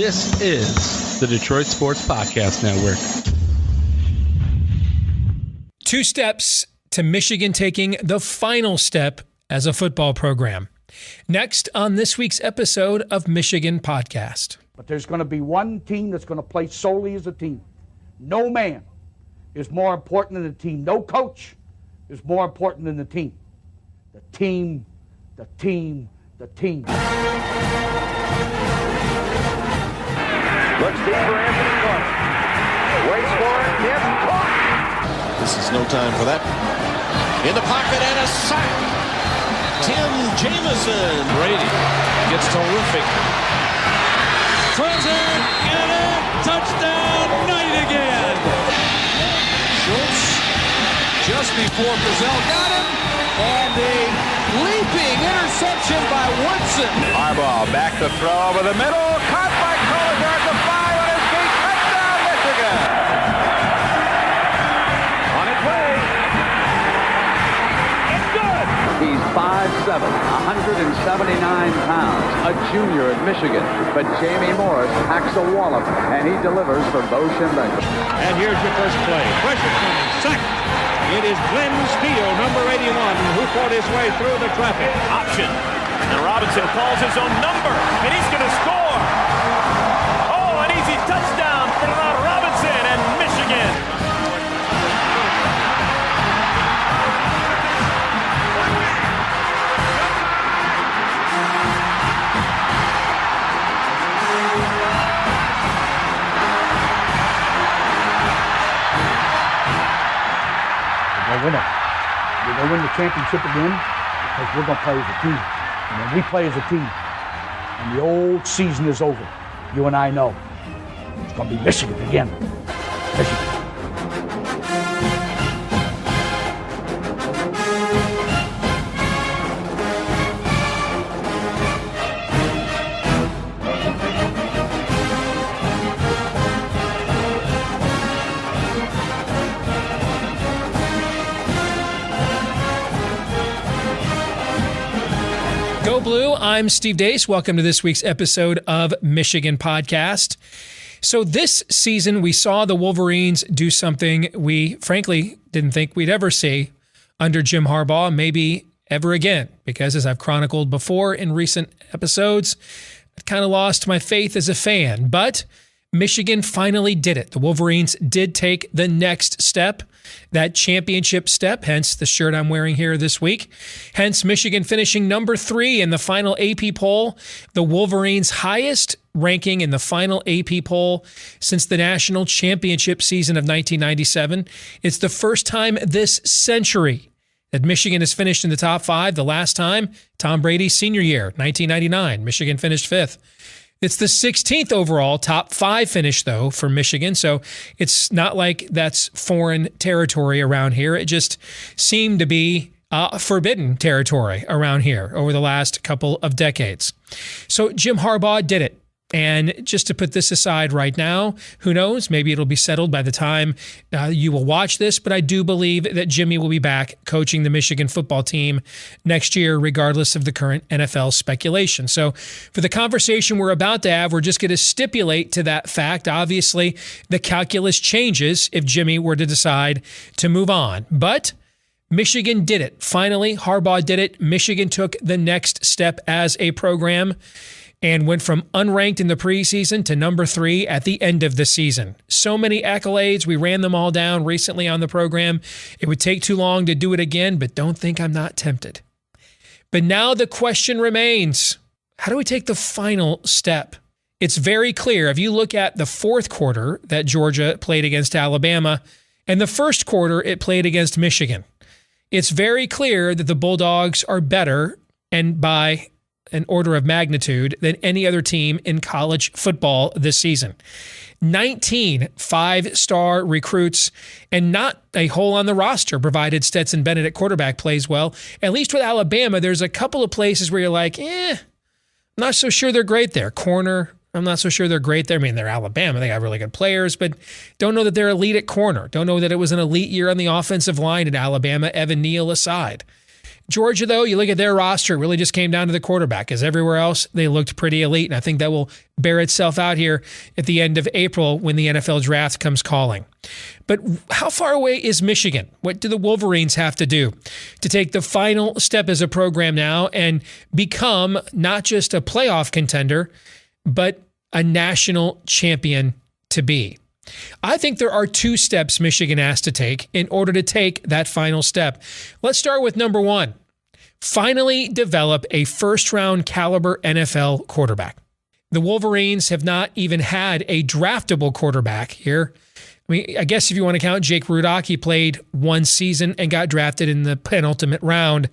This is the Detroit Sports Podcast Network. 2 steps to Michigan taking the final step as a football program. Next on this week's episode of Michigan Podcast. But there's going to be one team that's going to play solely as a team. No man is more important than the team. No coach is more important than the team. The team, the team, the team. Looks deep for Anthony Clark. Waits for it. Hit. Caught. This is no time for that. In the pocket and a sack. Tim Jamison. Brady gets terrific. Throws it, get it, touchdown, Knight again. Schultz just before Brazil got him, and a leaping interception by Woodson. Harbaugh back to throw over the middle, caught by Collier at the 5 on his feet, touchdown Michigan. On its way. It's good. He's 5'7", 179 pounds, a junior at Michigan. But Jamie Morris packs a wallop, and he delivers for Bo Schembechler. And here's your first play. Pressure coming, sack. It is Glenn Steele, number 81, who fought his way through the traffic. Option. And Robinson calls his own number, and he's going to score. Oh, an easy touchdown for Robinson and Michigan. We're going to win the championship again because we're going to play as a team. And when we play as a team and the old season is over, you and I know it's going to be Michigan again. Michigan. Go Blue, I'm Steve Deace. Welcome to this week's episode of Michigan Podcast. So this season, we saw the Wolverines do something we frankly didn't think we'd ever see under Jim Harbaugh, maybe ever again, because as I've chronicled before in recent episodes, I kind of lost my faith as a fan. But Michigan finally did it. The Wolverines did take the next step, that championship step, hence the shirt I'm wearing here this week. Hence Michigan finishing number 3 in the final AP poll, the Wolverines' highest ranking in the final AP poll since the national championship season of 1997. It's the first time this century that Michigan has finished in the top 5. The last time, Tom Brady's senior year, 1999. Michigan finished 5th. It's the 16th overall top 5 finish, though, for Michigan. So it's not like that's foreign territory around here. It just seemed to be forbidden territory around here over the last couple of decades. So Jim Harbaugh did it. And just to put this aside right now, who knows, maybe it'll be settled by the time you will watch this, but I do believe that Jimmy will be back coaching the Michigan football team next year, regardless of the current NFL speculation. So for the conversation we're about to have, we're just going to stipulate to that fact. Obviously, the calculus changes if Jimmy were to decide to move on. But Michigan did it. Finally, Harbaugh did it. Michigan took the next step as a program and went from unranked in the preseason to number 3 at the end of the season. So many accolades. We ran them all down recently on the program. It would take too long to do it again, but don't think I'm not tempted. But now the question remains, how do we take the final step? It's very clear. If you look at the fourth quarter that Georgia played against Alabama and the first quarter it played against Michigan, it's very clear that the Bulldogs are better, and by an order of magnitude, than any other team in college football this season. 19 5-star recruits and not a hole on the roster, provided Stetson Bennett at quarterback plays well. At least with Alabama, there's a couple of places where you're like, I'm not so sure they're great there. Corner, I'm not so sure they're great there. I mean, they're Alabama. They got really good players, but don't know that they're elite at corner. Don't know that it was an elite year on the offensive line at Alabama, Evan Neal aside. Georgia, though, you look at their roster, it really just came down to the quarterback, because everywhere else they looked pretty elite. And I think that will bear itself out here at the end of April when the NFL draft comes calling. But how far away is Michigan? What do the Wolverines have to do to take the final step as a program now and become not just a playoff contender, but a national champion to be? I think there are 2 steps Michigan has to take in order to take that final step. Let's start with number 1. Finally develop a first-round caliber NFL quarterback. The Wolverines have not even had a draftable quarterback here. I mean, I guess if you want to count Jake Rudock, he played 1 season and got drafted in the penultimate round.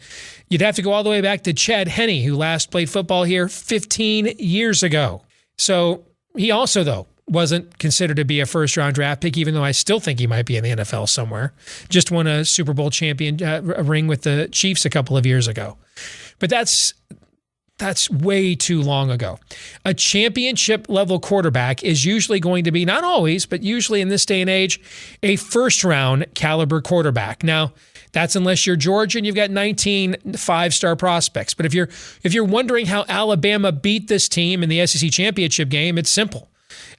You'd have to go all the way back to Chad Henne, who last played football here 15 years ago. So he also, though, wasn't considered to be a first-round draft pick, even though I still think he might be in the NFL somewhere. Just won a Super Bowl champion ring with the Chiefs a couple of years ago. But that's way too long ago. A championship-level quarterback is usually going to be, not always, but usually in this day and age, a first-round caliber quarterback. Now, that's unless you're Georgia and you've got 19 5-star prospects. But if you're wondering how Alabama beat this team in the SEC championship game, it's simple.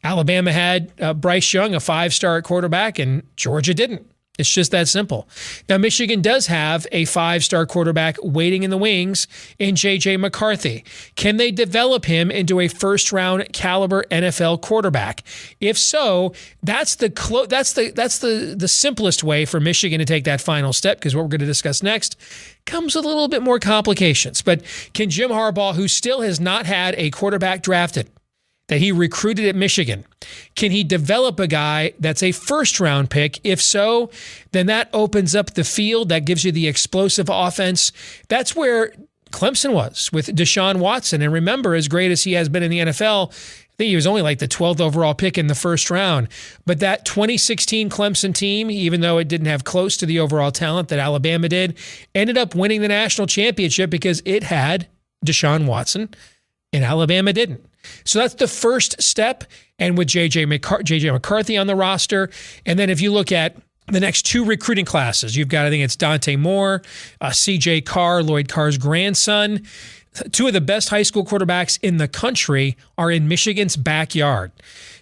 Alabama had Bryce Young, a 5-star quarterback, and Georgia didn't. It's just that simple. Now, Michigan does have a 5-star quarterback waiting in the wings in J.J. McCarthy. Can they develop him into a first-round caliber NFL quarterback? If so, that's the simplest way for Michigan to take that final step, because what we're going to discuss next comes with a little bit more complications. But can Jim Harbaugh, who still has not had a quarterback drafted, that he recruited at Michigan, can he develop a guy that's a first-round pick? If so, then that opens up the field. That gives you the explosive offense. That's where Clemson was with Deshaun Watson. And remember, as great as he has been in the NFL, I think he was only like the 12th overall pick in the first round. But that 2016 Clemson team, even though it didn't have close to the overall talent that Alabama did, ended up winning the national championship because it had Deshaun Watson and Alabama didn't. So that's the first step. And with J.J. McCarthy on the roster, and then if you look at the next 2 recruiting classes, you've got, I think it's Dante Moore, C.J. Carr, Lloyd Carr's grandson. 2 of the best high school quarterbacks in the country are in Michigan's backyard.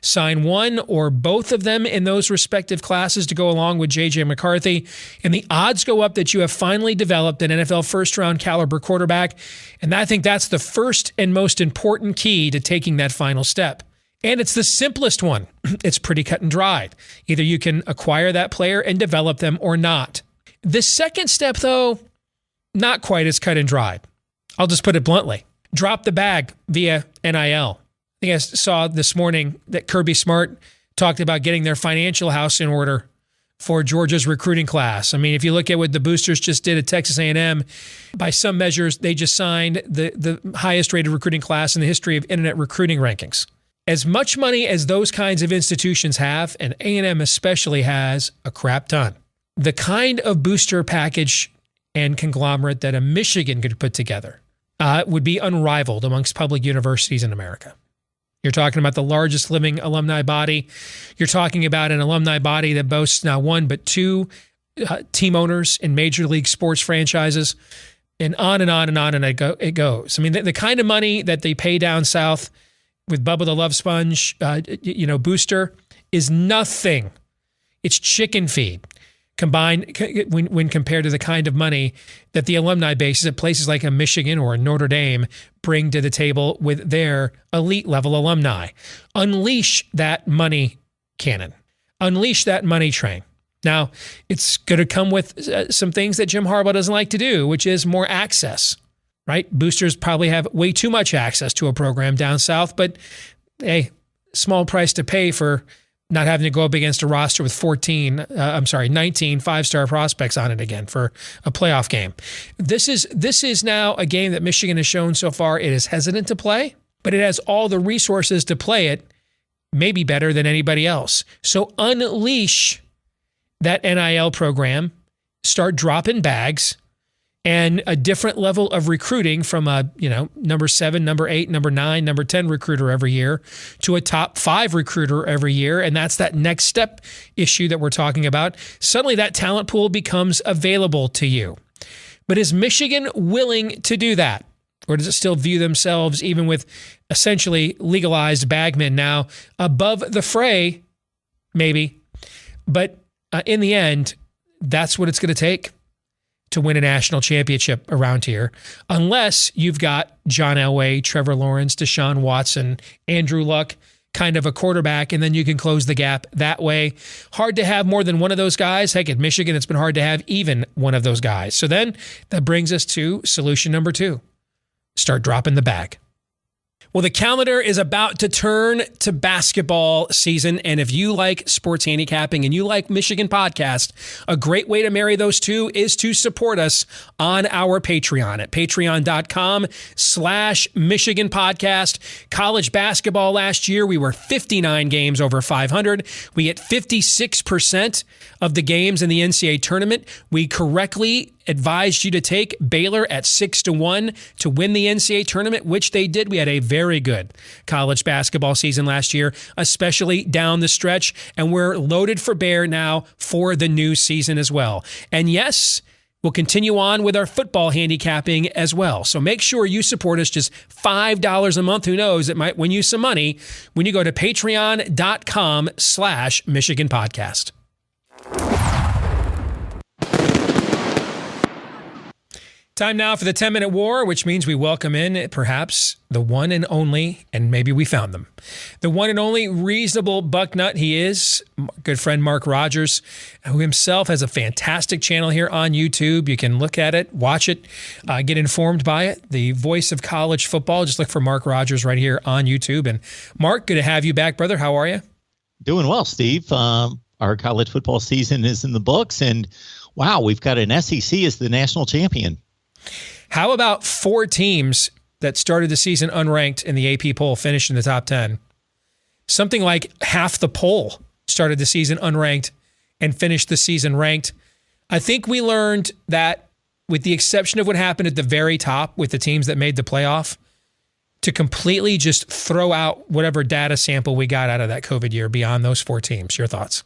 Sign one or both of them in those respective classes to go along with J.J. McCarthy, and the odds go up that you have finally developed an NFL first-round caliber quarterback, and I think that's the first and most important key to taking that final step. And it's the simplest one. It's pretty cut and dried. Either you can acquire that player and develop them or not. The second step, though, not quite as cut and dried. I'll just put it bluntly. Drop the bag via NIL. I think I saw this morning that Kirby Smart talked about getting their financial house in order for Georgia's recruiting class. I mean, if you look at what the boosters just did at Texas A&M, by some measures, they just signed the highest rated recruiting class in the history of internet recruiting rankings. As much money as those kinds of institutions have, and A&M especially has a crap ton, the kind of booster package and conglomerate that a Michigan could put together would be unrivaled amongst public universities in America. You're talking about the largest living alumni body. You're talking about an alumni body that boasts not 1 but 2 team owners in major league sports franchises, and on and on and on and it goes. I mean, the kind of money that they pay down south with Bubba the Love Sponge, booster is nothing. It's chicken feed combined when compared to the kind of money that the alumni bases at places like a Michigan or a Notre Dame bring to the table with their elite level alumni. Unleash that money cannon. Unleash that money train. Now, it's going to come with some things that Jim Harbaugh doesn't like to do, which is more access, right? Boosters probably have way too much access to a program down south, but hey, small price to pay for not having to go up against a roster with 19 5-star prospects on it again for a playoff game. This is now a game that Michigan has shown so far it is hesitant to play, but it has all the resources to play it maybe better than anybody else. So unleash that NIL program, start dropping bags, and a different level of recruiting from a, number 7, number 8, number 9, number 10 recruiter every year to a top 5 recruiter every year. And that's that next step issue that we're talking about. Suddenly that talent pool becomes available to you. But is Michigan willing to do that? Or does it still view themselves, even with essentially legalized bagmen now, above the fray? Maybe. But in the end, that's what it's going to take to win a national championship around here. Unless you've got John Elway, Trevor Lawrence, Deshaun Watson, Andrew Luck, kind of a quarterback, and then you can close the gap that way. Hard to have more than one of those guys. Heck, at Michigan, it's been hard to have even one of those guys. So then that brings us to solution number 2. Start dropping the bag. Well, the calendar is about to turn to basketball season, and if you like sports handicapping and you like Michigan Podcast, a great way to marry those two is to support us on our Patreon at patreon.com/Michigan Podcast. College basketball last year, we were 59 games over 500. We hit 56% of the games in the NCAA tournament. We correctly advised you to take Baylor at 6-1 to win the NCAA tournament, which they did. We had a very good college basketball season last year, especially down the stretch, and we're loaded for bear now for the new season as well. And yes, we'll continue on with our football handicapping as well. So make sure you support us, just $5 a month. Who knows, it might win you some money when you go to patreon.com/Michigan Podcast. Time now for the 10-minute war, which means we welcome in perhaps the one and only, and maybe we found them, the one and only reasonable bucknut. He is good friend Mark Rogers, who himself has a fantastic channel here on YouTube. You can look at it, watch it, get informed by it. The voice of college football. Just look for Mark Rogers right here on YouTube. And Mark, good to have you back, brother. How are you? Doing well, Steve. Our college football season is in the books, and wow, we've got an SEC as the national champion. How about 4 teams that started the season unranked in the AP poll finished in the top 10? Something like half the poll started the season unranked and finished the season ranked. I think we learned that, with the exception of what happened at the very top with the teams that made the playoff, to completely just throw out whatever data sample we got out of that COVID year beyond those 4 teams. Your thoughts?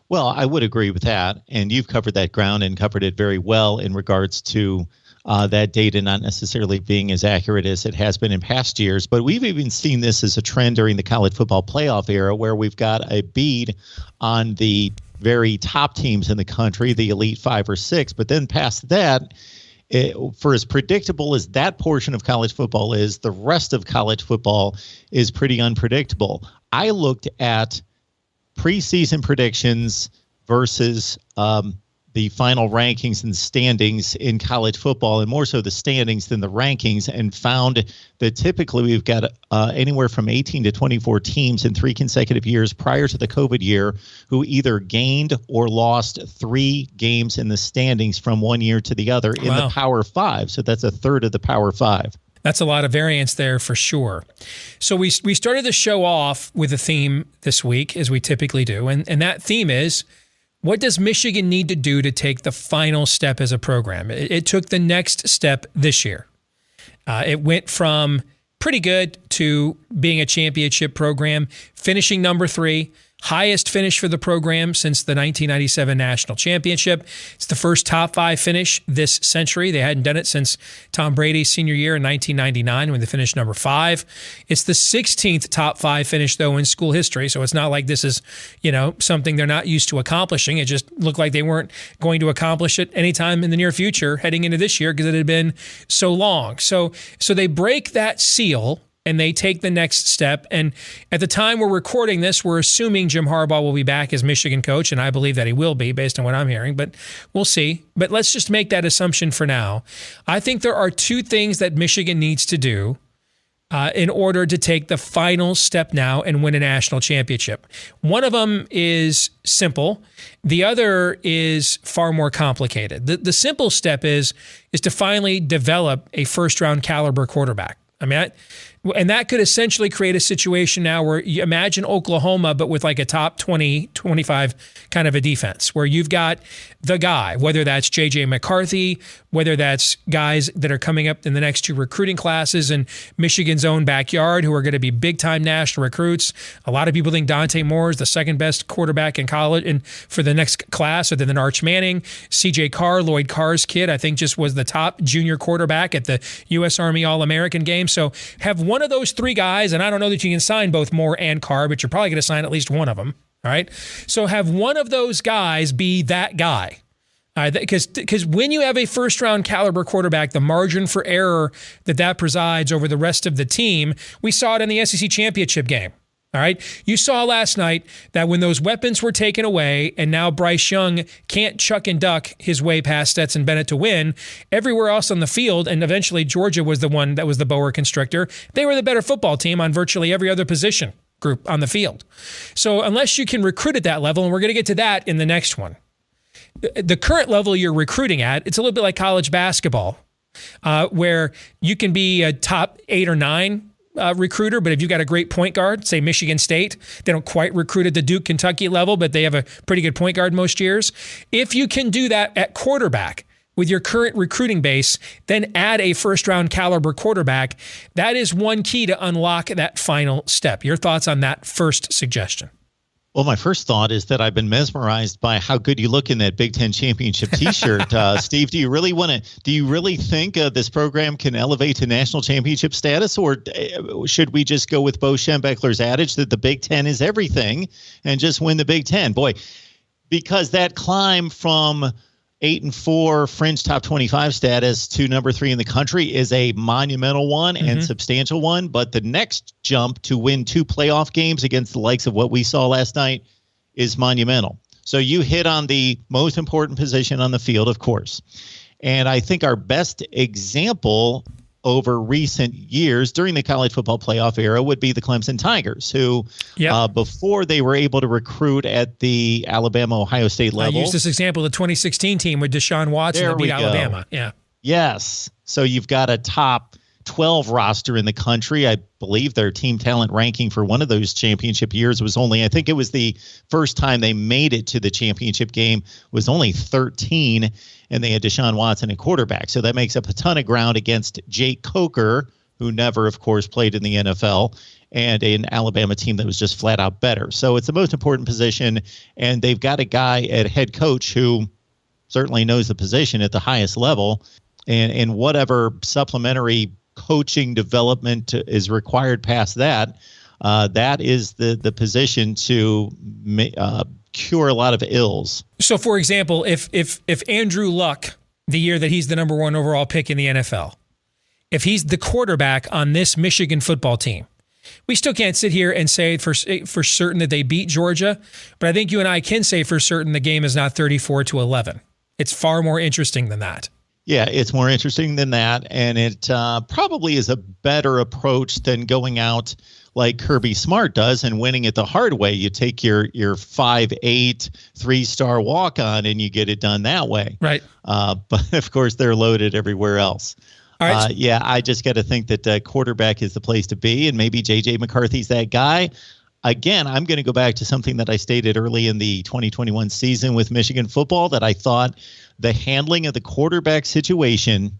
Well, I would agree with that. And you've covered that ground and covered it very well in regards to that data not necessarily being as accurate as it has been in past years. But we've even seen this as a trend during the college football playoff era, where we've got a bead on the very top teams in the country, the elite 5 or 6. But then past that, for as predictable as that portion of college football is, the rest of college football is pretty unpredictable. I looked at preseason predictions versus the final rankings and standings in college football, and more so the standings than the rankings, and found that typically we've got anywhere from 18 to 24 teams in 3 consecutive years prior to the COVID year who either gained or lost 3 games in the standings from one year to the other in the Power 5. So that's a third of the Power 5. That's a lot of variance there for sure. So we started the show off with a theme this week, as we typically do, and that theme is, what does Michigan need to do to take the final step as a program? It took the next step this year. It went from pretty good to being a championship program, finishing number 3, highest finish for the program since the 1997 national championship. It's the first top 5 finish this century. They hadn't done it since Tom Brady's senior year in 1999 when they finished number 5. It's the 16th top 5 finish, though, in school history. So it's not like this is, something they're not used to accomplishing. It just looked like they weren't going to accomplish it anytime in the near future heading into this year because it had been so long. So they break that seal and they take the next step. And at the time we're recording this, we're assuming Jim Harbaugh will be back as Michigan coach, and I believe that he will be based on what I'm hearing, but we'll see. But let's just make that assumption for now. I think there are 2 things that Michigan needs to do in order to take the final step now and win a national championship. One of them is simple. The other is far more complicated. The simple step is to finally develop a first-round caliber quarterback. I mean, And that could essentially create a situation now where you imagine Oklahoma, but with like a top 20, 25 kind of a defense, where you've got the guy, whether that's J.J. McCarthy, whether that's guys that are coming up in the next 2 recruiting classes in Michigan's own backyard who are going to be big-time national recruits. A lot of people think Dante Moore is the second best quarterback in college and for the next class, other than Arch Manning. C.J. Carr, Lloyd Carr's kid, I think just was the top junior quarterback at the U.S. Army All-American game. So have one of those 3 guys, and I don't know that you can sign both Moore and Carr, but you're probably going to sign at least one of them. All right. So have one of those guys be that guy. Because when you have a first-round caliber quarterback, the margin for error that presides over the rest of the team, we saw it in the SEC championship game. All right. You saw last night that when those weapons were taken away and now Bryce Young can't chuck and duck his way past Stetson Bennett to win, everywhere else on the field, and eventually Georgia was the one that was the boa constrictor, they were the better football team on virtually every other position group on the field. So unless you can recruit at that level, and we're going to get to that in the next one, the current level you're recruiting at, it's a little bit like college basketball, where you can be a top 8 or 9 recruiter, but if you've got a great point guard, say Michigan State, they don't quite recruit at the Duke, Kentucky level, but they have a pretty good point guard most years. If you can do that at quarterback with your current recruiting base, then add a first-round caliber quarterback. That is one key to unlock that final step. Your thoughts on that first suggestion? Well, my first thought is that I've been mesmerized by how good you look in that Big Ten championship T-shirt. Steve, do you really think this program can elevate to national championship status, or should we just go with Bo Schembechler's adage that the Big Ten is everything and just win the Big Ten? Boy, because that climb from 8-4 fringe top 25 status to number 3 in the country is a monumental one and substantial one. But the next jump to win 2 playoff games against the likes of what we saw last night is monumental. So you hit on the most important position on the field, of course. And I think our best example over recent years during the college football playoff era would be the Clemson Tigers, who before they were able to recruit at the Alabama-Ohio State level. I used this example, the 2016 team with Deshaun Watson that beat Alabama. Yeah. Yes. So you've got a top 12 roster in the country. I believe their team talent ranking for one of those championship years was only, I think it was the first time they made it to the championship game, was only 13, and they had Deshaun Watson at quarterback. So that makes up a ton of ground against Jake Coker, who never, of course, played in the NFL, and an Alabama team that was just flat out better. So it's the most important position, and they've got a guy at head coach who certainly knows the position at the highest level, and whatever supplementary coaching development is required past that, that is the position to cure a lot of ills. So, for example, if Andrew Luck, the year that he's the number 1 overall pick in the NFL, if he's the quarterback on this Michigan football team, we still can't sit here and say for certain that they beat Georgia, but I think you and I can say for certain the game is not 34-11. It's far more interesting than that. Yeah, it's more interesting than that, and it probably is a better approach than going out like Kirby Smart does and winning it the hard way. You take your 5'8", 3-star walk-on and you get it done that way. Right. But, of course, they're loaded everywhere else. All right. Yeah, I just got to think that quarterback is the place to be, and maybe J.J. McCarthy's that guy. Again, I'm going to go back to something that I stated early in the 2021 season with Michigan football, that I thought the handling of the quarterback situation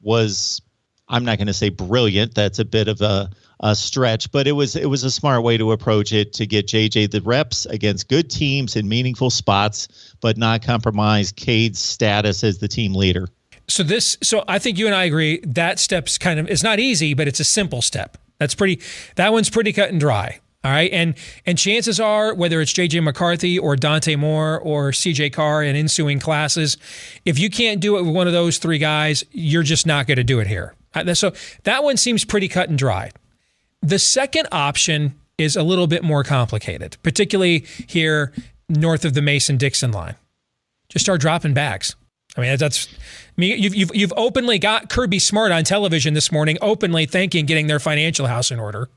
was, I'm not going to say brilliant. That's a bit of a stretch, but it was a smart way to approach it, to get JJ the reps against good teams in meaningful spots, but not compromise Cade's status as the team leader. So I think you and I agree that step's it's not easy, but it's a simple step. That one's pretty cut and dry. All right. And chances are, whether it's J.J. McCarthy or Dante Moore or C.J. Carr in ensuing classes, if you can't do it with one of those 3 guys, you're just not going to do it here. So that one seems pretty cut and dry. The second option is a little bit more complicated, particularly here north of the Mason-Dixon line. Just start dropping bags. I mean, you've openly got Kirby Smart on television this morning, openly getting their financial house in order.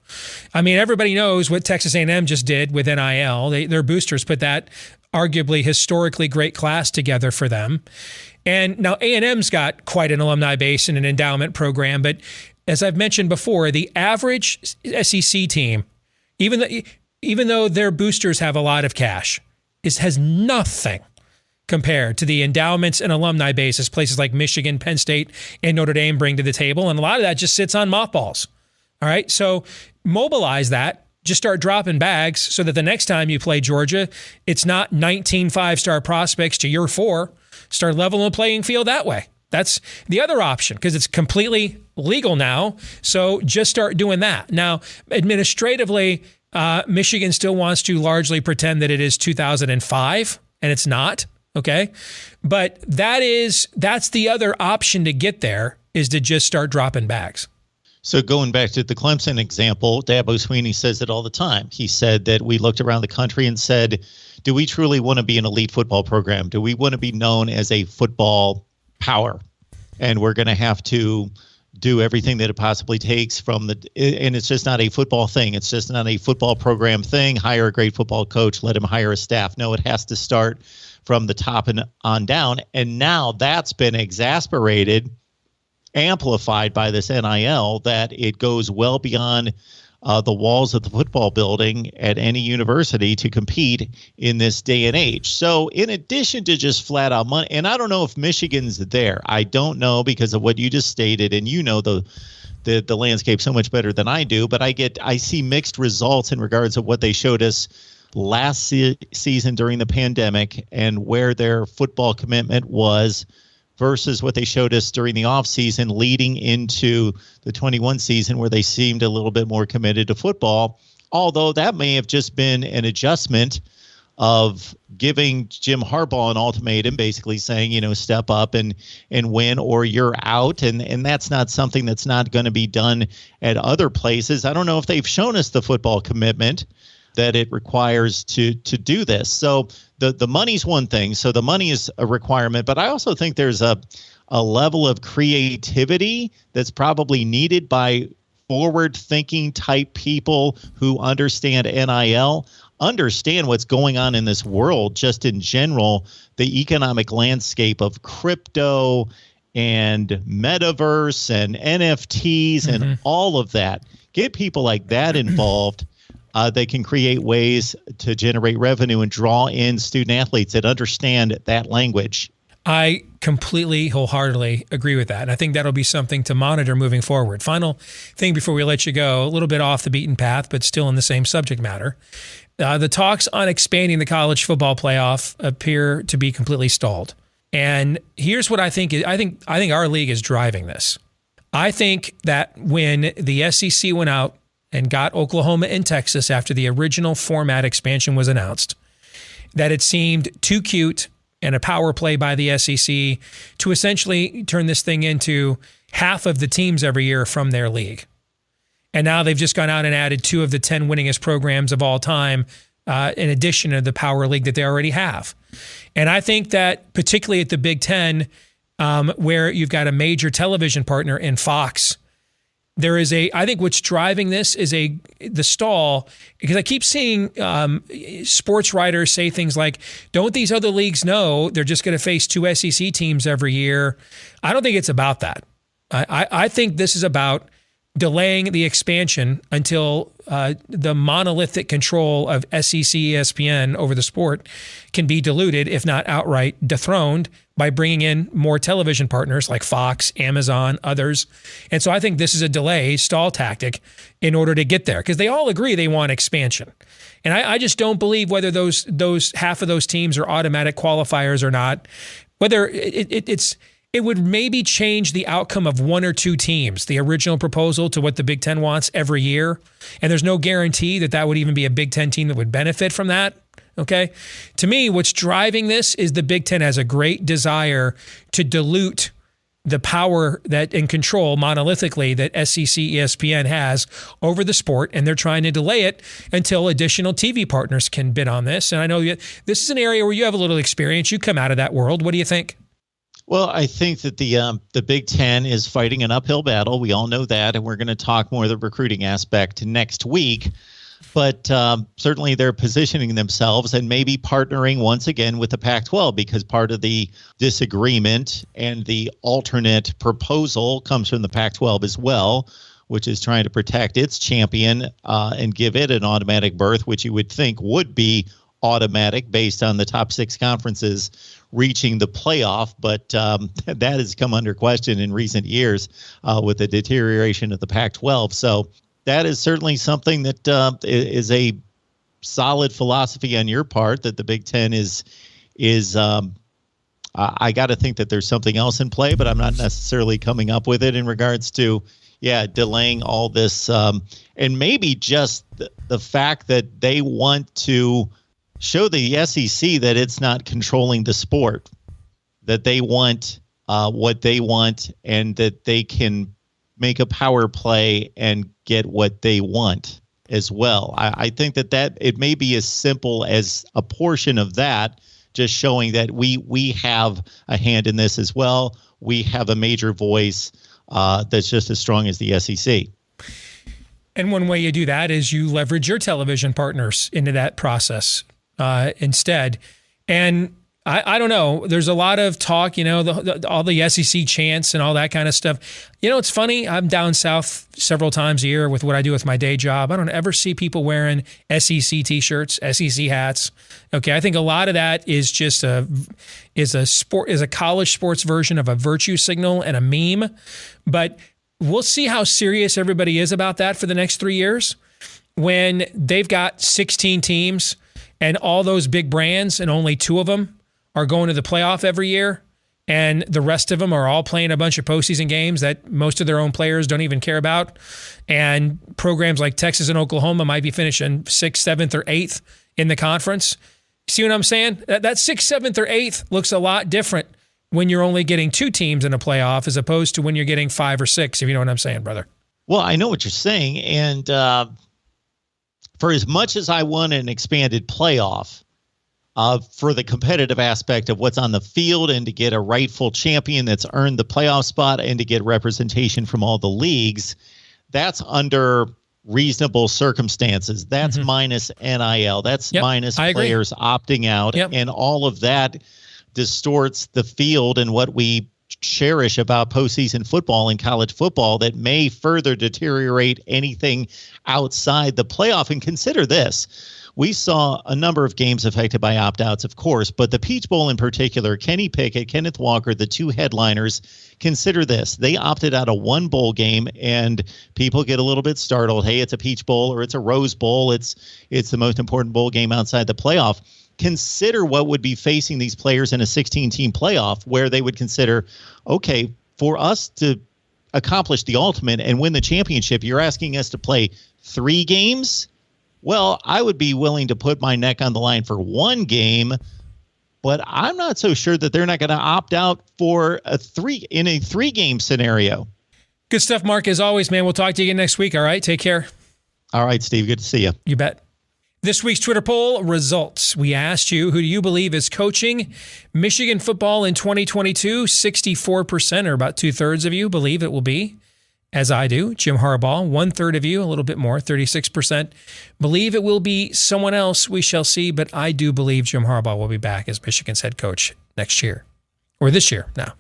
I mean, everybody knows what Texas A&M just did with NIL. Their boosters put that arguably historically great class together for them. And now A&M's got quite an alumni base and an endowment program, but as I've mentioned before, the average SEC team, even though their boosters have a lot of cash, has nothing compared to the endowments and alumni bases places like Michigan, Penn State, and Notre Dame bring to the table. And a lot of that just sits on mothballs. All right. So mobilize that. Just start dropping bags so that the next time you play Georgia, it's not 19 5-star prospects to your 4. Start leveling the playing field that way. That's the other option because it's completely legal now. So just start doing that. Now, administratively, Michigan still wants to largely pretend that it is 2005, and it's not. Okay. But that's the other option to get there, is to just start dropping bags. So going back to the Clemson example, Dabo Swinney says it all the time. He said that we looked around the country and said, do we truly want to be an elite football program? Do we want to be known as a football power? And we're going to have to do everything that it possibly takes and it's just not a football thing. It's just not a football program thing. Hire a great football coach, let him hire a staff. No, it has to start from the top and on down. And now that's been amplified by this NIL, that it goes well beyond the walls of the football building at any university to compete in this day and age. So in addition to just flat out money, and I don't know if Michigan's there. I don't know because of what you just stated, and you know the landscape so much better than I do, but I see mixed results in regards of what they showed us last season during the pandemic and where their football commitment was versus what they showed us during the offseason leading into the 21 season, where they seemed a little bit more committed to football, although that may have just been an adjustment of giving Jim Harbaugh an ultimatum, basically saying, step up and win or you're out. And that's not something that's not going to be done at other places. I don't know if they've shown us the football commitment that it requires to do this. So the money's one thing. So the money is a requirement, but I also think there's a level of creativity that's probably needed by forward-thinking type people who understand NIL, understand what's going on in this world, just in general, the economic landscape of crypto and metaverse and NFTs and all of that. Get people like that involved. They can create ways to generate revenue and draw in student athletes that understand that language. I completely, wholeheartedly agree with that. And I think that'll be something to monitor moving forward. Final thing before we let you go, a little bit off the beaten path, but still in the same subject matter. The talks on expanding the college football playoff appear to be completely stalled. And here's what I think. I think our league is driving this. I think that when the SEC went out and got Oklahoma and Texas after the original format expansion was announced, that it seemed too cute and a power play by the SEC to essentially turn this thing into half of the teams every year from their league. And now they've just gone out and added 2 of the 10 winningest programs of all time, in addition to the power league that they already have. And I think that particularly at the Big Ten, where you've got a major television partner in Fox, I think what's driving this is the stall, because I keep seeing sports writers say things like, don't these other leagues know they're just going to face 2 SEC teams every year? I don't think it's about that. I think this is about delaying the expansion until the monolithic control of SEC ESPN over the sport can be diluted, if not outright dethroned, by bringing in more television partners like Fox, Amazon, others. And so I think this is a delay, stall tactic in order to get there, because they all agree they want expansion. And I just don't believe whether those half of those teams are automatic qualifiers or not, whether it would maybe change the outcome of 1 or 2 teams, the original proposal to what the Big Ten wants every year. And there's no guarantee that would even be a Big Ten team that would benefit from that. Okay. To me, what's driving this is the Big Ten has a great desire to dilute the power and control monolithically that SEC ESPN has over the sport, and they're trying to delay it until additional TV partners can bid on this. And I know this is an area where you have a little experience. You come out of that world. What do you think? Well, I think that the Big Ten is fighting an uphill battle. We all know that, and we're going to talk more of the recruiting aspect next week. But certainly they're positioning themselves and maybe partnering once again with the Pac-12, because part of the disagreement and the alternate proposal comes from the Pac-12 as well, which is trying to protect its champion and give it an automatic berth, which you would think would be automatic based on the top 6 conferences reaching the playoff. But that has come under question in recent years with the deterioration of the Pac-12. So that is certainly something that is a solid philosophy on your part, that the Big Ten is I got to think that there's something else in play, but I'm not necessarily coming up with it in regards to, delaying all this. And maybe just the fact that they want to show the SEC that it's not controlling the sport, that they want what they want, and that they can make a power play and get what they want as well. I think that it may be as simple as a portion of that, just showing that we have a hand in this as well. We have a major voice that's just as strong as the SEC. And one way you do that is you leverage your television partners into that process instead. And I don't know. There's a lot of talk, all the SEC chants and all that kind of stuff. It's funny. I'm down south several times a year with what I do with my day job. I don't ever see people wearing SEC T-shirts, SEC hats. Okay, I think a lot of that is just a college sports version of a virtue signal and a meme. But we'll see how serious everybody is about that for the next 3 years, when they've got 16 teams and all those big brands and only 2 of them are going to the playoff every year, and the rest of them are all playing a bunch of postseason games that most of their own players don't even care about. And programs like Texas and Oklahoma might be finishing 6th, 7th, or 8th in the conference. See what I'm saying? That 6th, 7th, or 8th looks a lot different when you're only getting 2 teams in a playoff as opposed to when you're getting 5 or 6, if you know what I'm saying, brother. Well, I know what you're saying. And for as much as I want an expanded playoff, for the competitive aspect of what's on the field and to get a rightful champion that's earned the playoff spot and to get representation from all the leagues, that's under reasonable circumstances. That's minus NIL. That's minus players opting out. And all of that distorts the field and what we cherish about postseason football and college football that may further deteriorate anything outside the playoff. And consider this. We saw a number of games affected by opt-outs, of course, but the Peach Bowl in particular, Kenny Pickett, Kenneth Walker, the 2 headliners, consider this. They opted out of 1 bowl game, and people get a little bit startled. Hey, it's a Peach Bowl or it's a Rose Bowl. It's the most important bowl game outside the playoff. Consider what would be facing these players in a 16-team playoff, where they would consider, okay, for us to accomplish the ultimate and win the championship, you're asking us to play 3 games? Well, I would be willing to put my neck on the line for 1 game, but I'm not so sure that they're not going to opt out for a 3-game scenario. Good stuff, Mark. As always, man, we'll talk to you again next week. All right. Take care. All right, Steve. Good to see you. You bet. This week's Twitter poll results. We asked you, who do you believe is coaching Michigan football in 2022? 64%, or about 2/3 of you, believe it will be, as I do, Jim Harbaugh. 1/3 of you, a little bit more, 36%, believe it will be someone else. We shall see, but I do believe Jim Harbaugh will be back as Michigan's head coach next year, or this year now.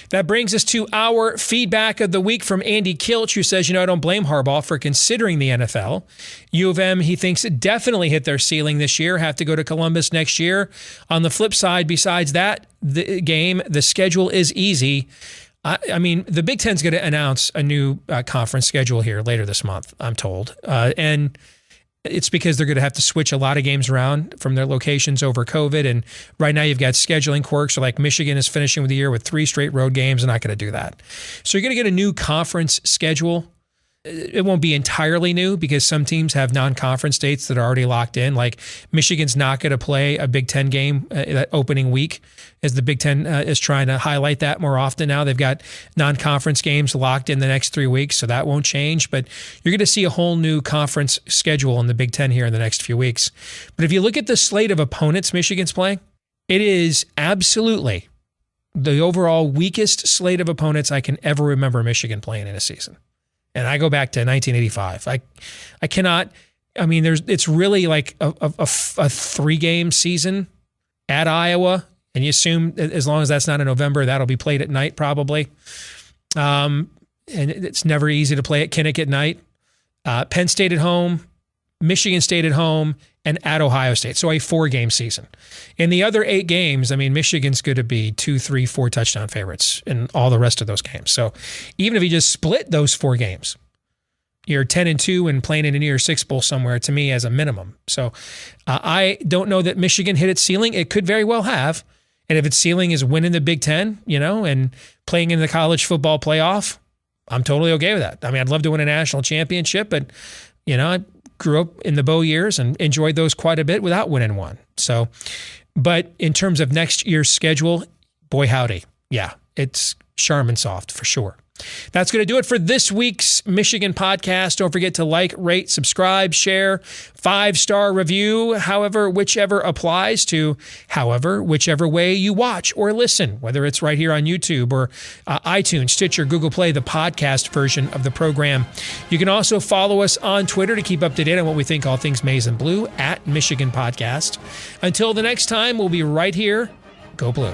That brings us to our feedback of the week from Andy Kilch, who says, I don't blame Harbaugh for considering the NFL. U of M, he thinks, definitely hit their ceiling this year, have to go to Columbus next year. On the flip side, besides that the schedule is easy. I mean, the Big Ten's going to announce a new conference schedule here later this month, I'm told. And it's because they're going to have to switch a lot of games around from their locations over COVID. And right now you've got scheduling quirks. So like Michigan is finishing with the year with 3 straight road games. They're not going to do that. So you're going to get a new conference schedule. It won't be entirely new because some teams have non-conference dates that are already locked in. Like Michigan's not going to play a Big Ten game that opening week, as the Big Ten is trying to highlight that more often now. They've got non-conference games locked in the next 3 weeks, so that won't change. But you're going to see a whole new conference schedule in the Big Ten here in the next few weeks. But if you look at the slate of opponents Michigan's playing, it is absolutely the overall weakest slate of opponents I can ever remember Michigan playing in a season. And I go back to 1985. I cannot, I mean, it's really like a 3-game season at Iowa, and you assume as long as that's not in November, that'll be played at night probably. And it's never easy to play at Kinnick at night. Penn State at home, Michigan State at home, and at Ohio State. So a 4-game season. In the other 8 games, I mean, Michigan's going to be 2, 3, 4 touchdown favorites in all the rest of those games. So even if you just split those 4 games, you're 10-2 and playing in a New Year's Six Bowl somewhere, to me, as a minimum. So I don't know that Michigan hit its ceiling. It could very well have. And if its ceiling is winning the Big Ten, and playing in the college football playoff, I'm totally okay with that. I mean, I'd love to win a national championship, but, I grew up in the Bo years and enjoyed those quite a bit without winning one. So, but in terms of next year's schedule, boy, howdy. Yeah, it's Charmin soft for sure. That's going to do it for this week's Michigan podcast. Don't forget to like, rate, subscribe, share, 5-star review, whichever applies to whichever way you watch or listen, whether it's right here on YouTube or iTunes, Stitcher, Google Play, the podcast version of the program. You can also follow us on Twitter to keep up to date on what we think all things Maize and Blue at Michigan Podcast. Until the next time, we'll be right here. Go Blue.